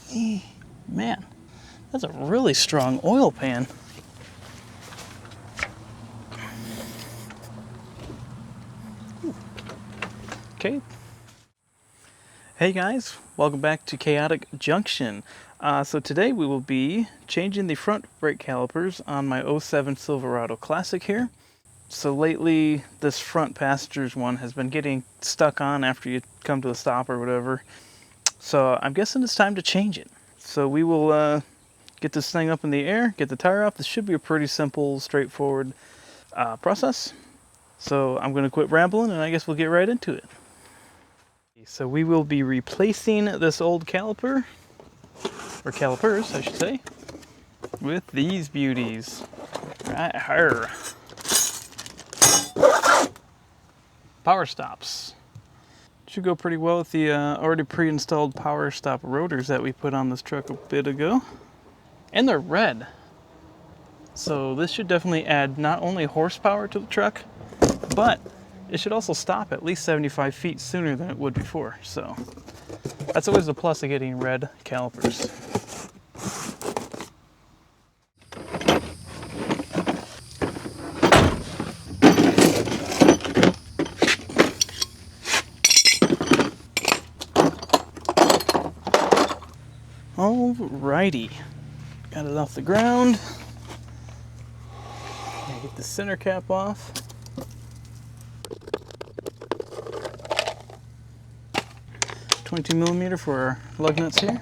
Man, that's a really strong oil pan. Okay. Hey guys, welcome back to Chaotic Junction. So today we will be changing the front brake calipers on my '07 Silverado Classic here. So lately this front passenger's one has been getting stuck on after you come to a stop or whatever. So I'm guessing it's time to change it. So we will get this thing up in the air, get the tire off. This should be a pretty simple, straightforward process. So I'm going to quit rambling and I guess we'll get right into it. So we will be replacing this old caliper, or calipers I should say, with these beauties. Right here. PowerStops. Should go pretty well with the already pre-installed PowerStop rotors that we put on this truck a bit ago. And they're red. So this should definitely add not only horsepower to the truck, but it should also stop at least 75 feet sooner than it would before. So that's always the plus of getting red calipers. Alrighty, got it off the ground. Get the center cap off. .22mm for our lug nuts here.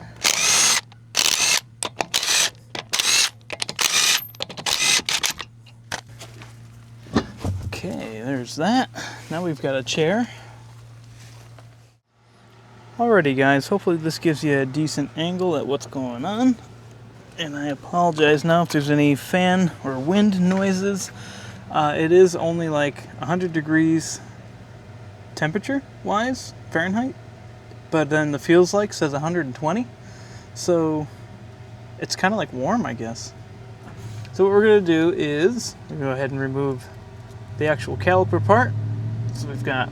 Okay, there's that. Now we've got a chair. Alrighty guys, hopefully this gives you a decent angle at what's going on. And I apologize now if there's any fan or wind noises. It is only like 100 degrees temperature wise, Fahrenheit. But then the feels like says 120. So it's kind of like warm, I guess. So what we're going to do is go ahead and remove the actual caliper part. So we've got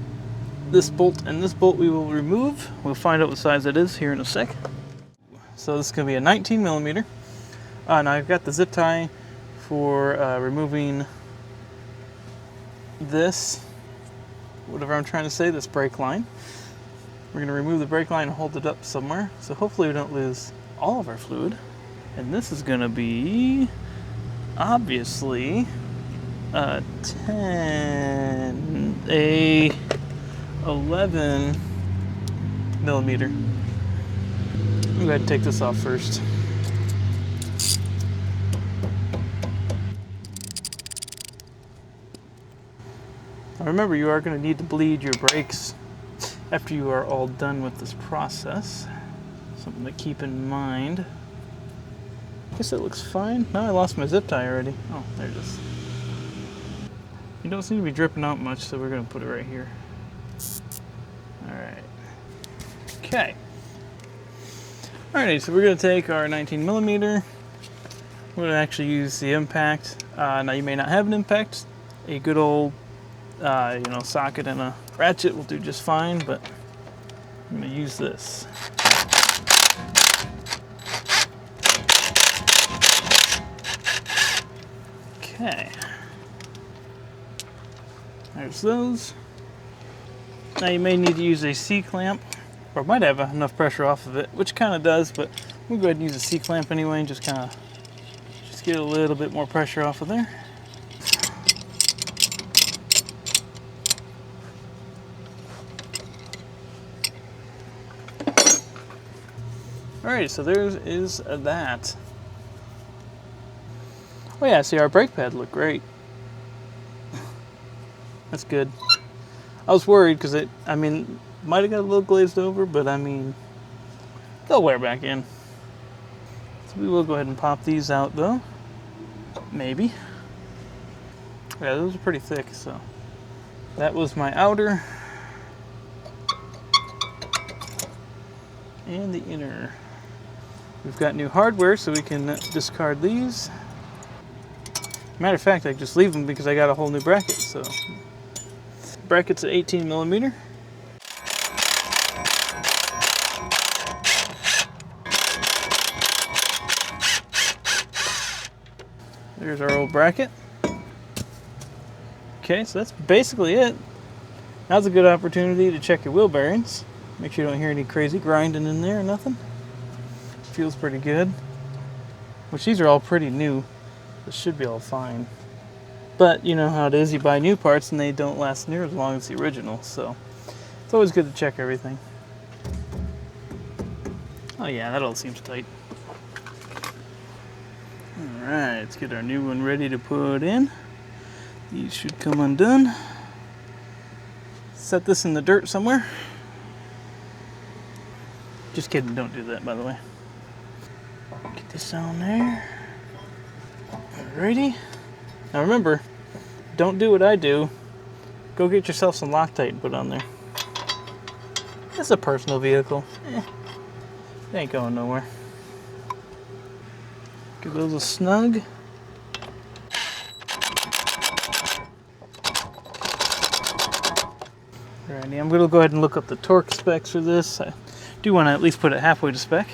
this bolt and this bolt we will remove. We'll find out what size it is here in a sec. So this is going to be a 19mm. Now I've got the zip tie for removing this, whatever I'm trying to say, this brake line. We're going to remove the brake line and hold it up somewhere. So hopefully we don't lose all of our fluid. And this is going to be obviously a 11mm. I'm going to take this off first. Now remember, you are going to need to bleed your brakes after you are all done with this process. Something to keep in mind. I guess it looks fine. Now I lost my zip tie already. Oh, there it is. You don't seem to be dripping out much, so we're going to put it right here. Alright. Okay. Alrighty, so we're going to take our 19mm. We're going to actually use the impact. Now you may not have an impact. A good old socket and a ratchet will do just fine, but I'm going to use this. Okay. There's those. Now you may need to use a C-clamp, or might have enough pressure off of it, which kind of does, but we'll go ahead and use a C-clamp anyway and just get a little bit more pressure off of there. Alright, so there is that. Oh yeah, see, our brake pad looked great. That's good. I was worried because might have got a little glazed over, but they'll wear back in. So we will go ahead and pop these out though. Maybe. Yeah, those are pretty thick, so. That was my outer. And the inner. We've got new hardware, so we can discard these. Matter of fact, I just leave them because I got a whole new bracket. So, bracket's at 18mm. There's our old bracket. Okay, so that's basically it. Now's a good opportunity to check your wheel bearings. Make sure you don't hear any crazy grinding in there or nothing. Feels pretty good. Which these are all pretty new. This should be all fine. But you know how it is, you buy new parts and they don't last near as long as the original, so it's always good to check everything. Oh yeah, that all seems tight. Alright, let's get our new one ready to put in. These should come undone. Set this in the dirt somewhere. Just kidding, don't do that, by the way. Get this on there. Alrighty. Now remember, don't do what I do. Go get yourself some Loctite and put on there. It's a personal vehicle. It ain't going nowhere. Give those a snug. Alrighty, I'm gonna go ahead and look up the torque specs for this. I do want to at least put it halfway to spec.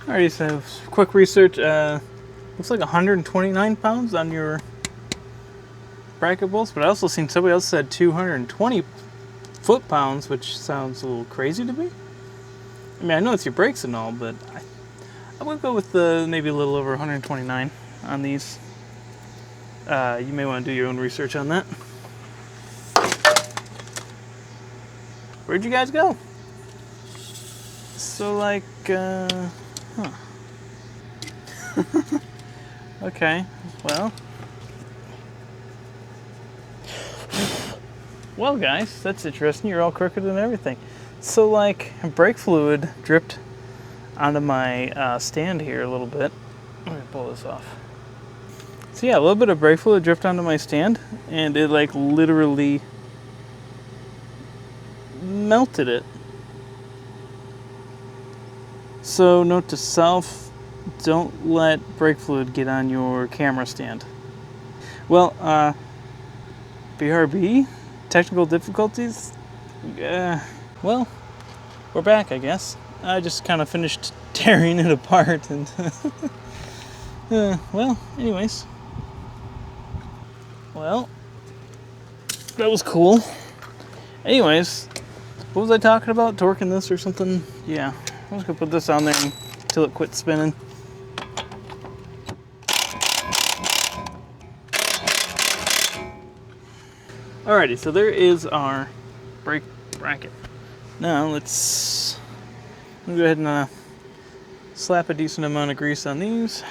Alrighty, so quick research. Looks like 129 pounds on your bracket bolts, but I also seen somebody else said 220 foot-pounds, which sounds a little crazy to me. I mean, I know it's your brakes and all, but I would go with maybe a little over 129 on these. You may want to do your own research on that. Where'd you guys go? So like, okay, well guys, that's interesting. You're all crooked and everything. So like, brake fluid dripped onto my stand here a little bit. Let me pull this off. So yeah, a little bit of brake fluid dripped onto my stand, and it like literally melted it. So note to self, don't let brake fluid get on your camera stand. Well, BRB, technical difficulties, well, we're back, I guess. I just kind of finished tearing it apart and, well, anyways. Well, that was cool. Anyways, what was I talking about? Torquing this or something? Yeah, I'm just gonna put this on there until it quits spinning. Alrighty, so there is our brake bracket. Now I'm gonna go ahead and slap a decent amount of grease on these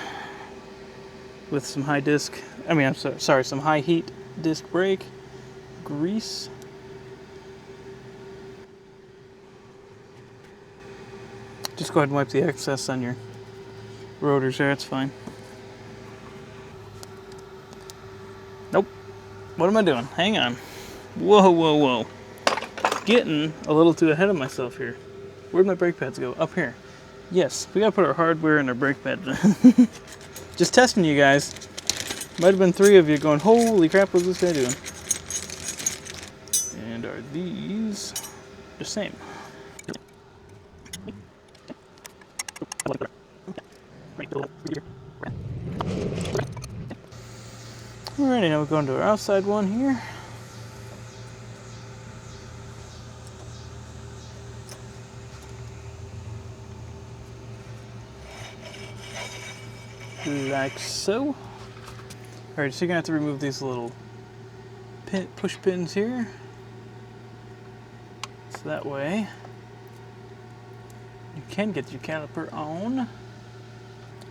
with some some high heat disc brake grease. Just go ahead and wipe the excess on your rotors there, it's fine. Nope. What am I doing? Hang on. Whoa, whoa, whoa. Getting a little too ahead of myself here. Where'd my brake pads go? Up here. Yes, we gotta put our hardware in our brake pad. Just testing you guys. Might have been 3 of you going, holy crap, what's this guy doing? And are these the same? Alrighty, now we're going to our outside one here. Like so. Alright, so you're gonna have to remove these little push pins here. So that way you can get your caliper on.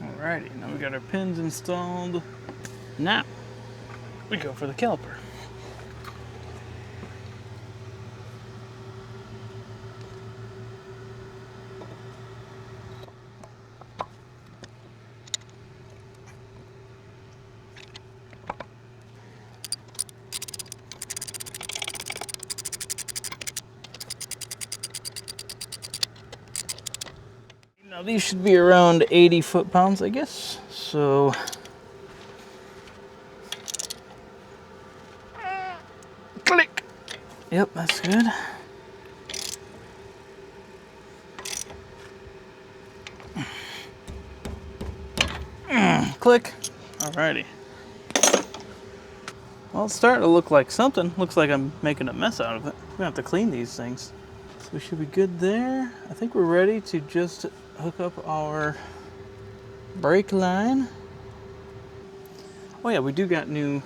Alrighty, now we got our pins installed. Now we go for the caliper. Now these should be around 80 foot-pounds, I guess. So click. Yep, that's good. Click. Alrighty. Well, it's starting to look like something. Looks like I'm making a mess out of it. We're gonna have to clean these things. So we should be good there. I think we're ready to just hook up our brake line. Oh yeah, we do got new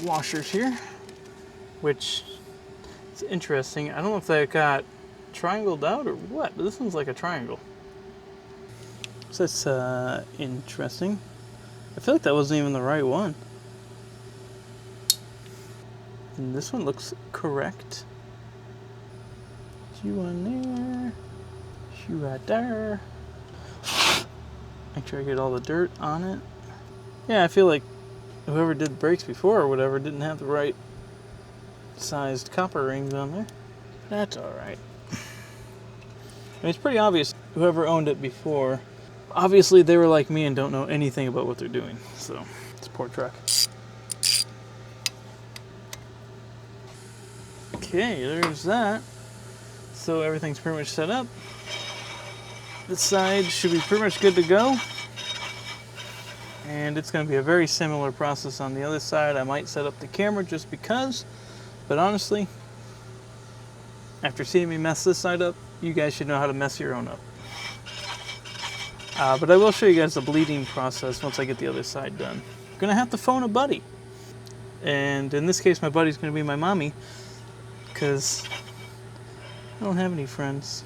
washers here, which is interesting. I don't know if they got triangled out or what, but this one's like a triangle. So that's interesting. I feel like that wasn't even the right one. And this one looks correct. Shoe on there, shoe right there. Make sure I get all the dirt on it. Yeah, I feel like whoever did brakes before or whatever didn't have the right sized copper rings on there. That's alright. I mean, it's pretty obvious whoever owned it before, obviously they were like me and don't know anything about what they're doing. So, it's a poor truck. Okay, there's that. So everything's pretty much set up. This side should be pretty much good to go. And it's going to be a very similar process on the other side. I might set up the camera just because, but honestly, after seeing me mess this side up, you guys should know how to mess your own up. But I will show you guys the bleeding process once I get the other side done. I'm going to have to phone a buddy. And in this case, my buddy's going to be my mommy, because I don't have any friends.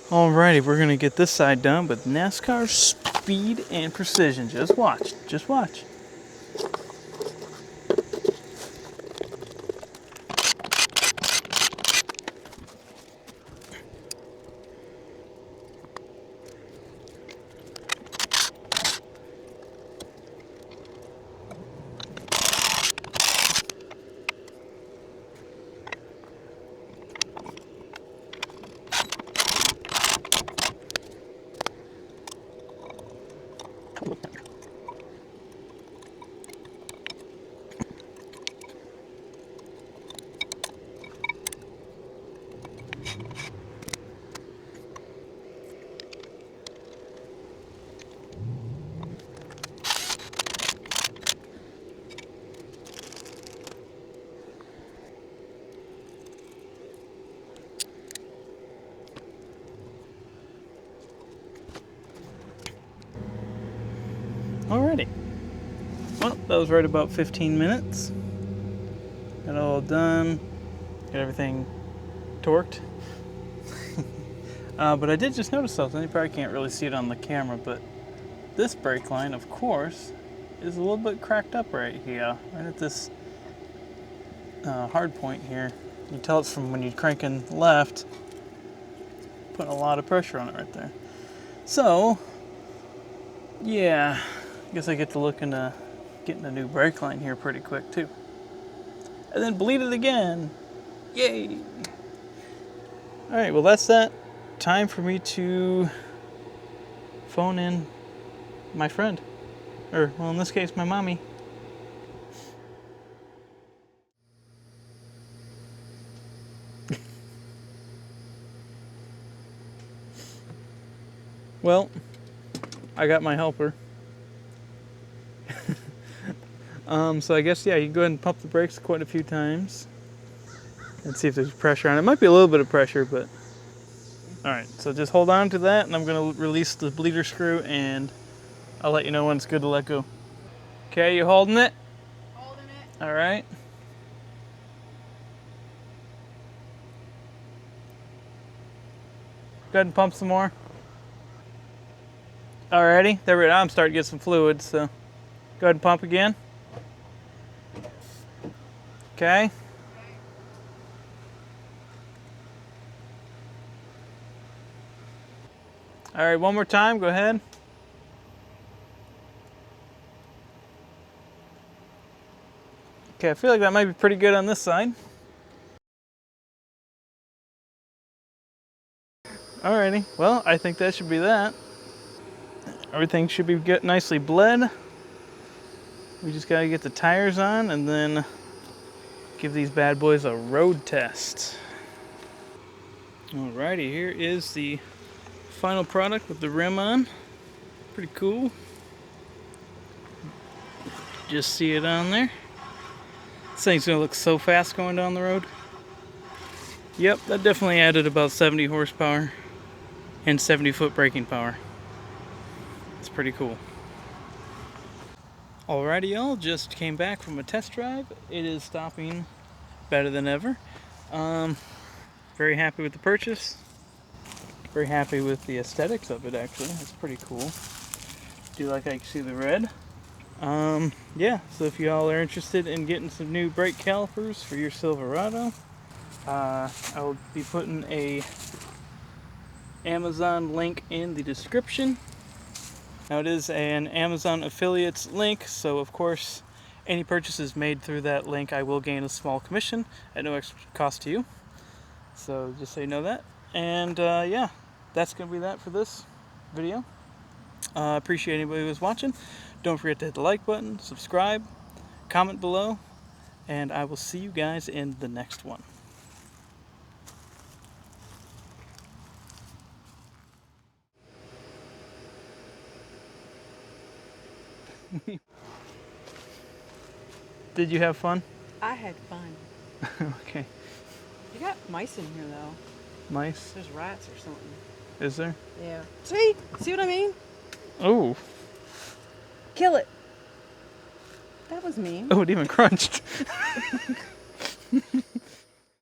Alrighty, we're gonna get this side done with NASCAR speed and precision. Just watch, just watch. Alrighty. Well, that was right about 15 minutes. Got it all done. Got everything torqued. But I did just notice something. You probably can't really see it on the camera, but this brake line, of course, is a little bit cracked up right here. Right at this hard point here. You can tell it's from when you're cranking left, putting a lot of pressure on it right there. So, yeah, I guess I get to look into getting a new brake line here pretty quick too. And then bleed it again. Yay! Alright, well that's that. Time for me to phone in my friend. Or, well, in this case, my mommy. Well, I got my helper. So I guess, yeah, you can go ahead and pump the brakes quite a few times and see if there's pressure on it. It might be a little bit of pressure, but all right. So just hold on to that, and I'm gonna release the bleeder screw, and I'll let you know when it's good to let go. Okay, you holding it? Holding it. All right. Go ahead and pump some more. Alrighty, there we go. I'm starting to get some fluid, so go ahead and pump again. Okay. All right, one more time, go ahead. Okay, I feel like that might be pretty good on this side. Alrighty, well, I think that should be that. Everything should be nicely bled. We just gotta get the tires on and then give these bad boys a road test. Alrighty, here is the final product with the rim on. Pretty cool. Just see it on there. This thing's gonna look so fast going down the road. Yep, that definitely added about 70 horsepower and 70-foot braking power. It's pretty cool. Alrighty, y'all, just came back from a test drive. It is stopping better than ever. Very happy with the purchase. Very happy with the aesthetics of it, actually. It's pretty cool. Do like I see the red. Yeah, so if y'all are interested in getting some new brake calipers for your Silverado, I will be putting a Amazon link in the description. Now it is an Amazon affiliates link, so of course any purchases made through that link I will gain a small commission at no extra cost to you. So just so you know that. And yeah, that's going to be that for this video. Appreciate anybody who was watching. Don't forget to hit the like button, subscribe, comment below, and I will see you guys in the next one. Did you have fun? I had fun. Okay. You got mice in here though. Mice? There's rats or something. Is there? Yeah. See what I mean? Oh. Kill it. That was mean. Oh, it even crunched.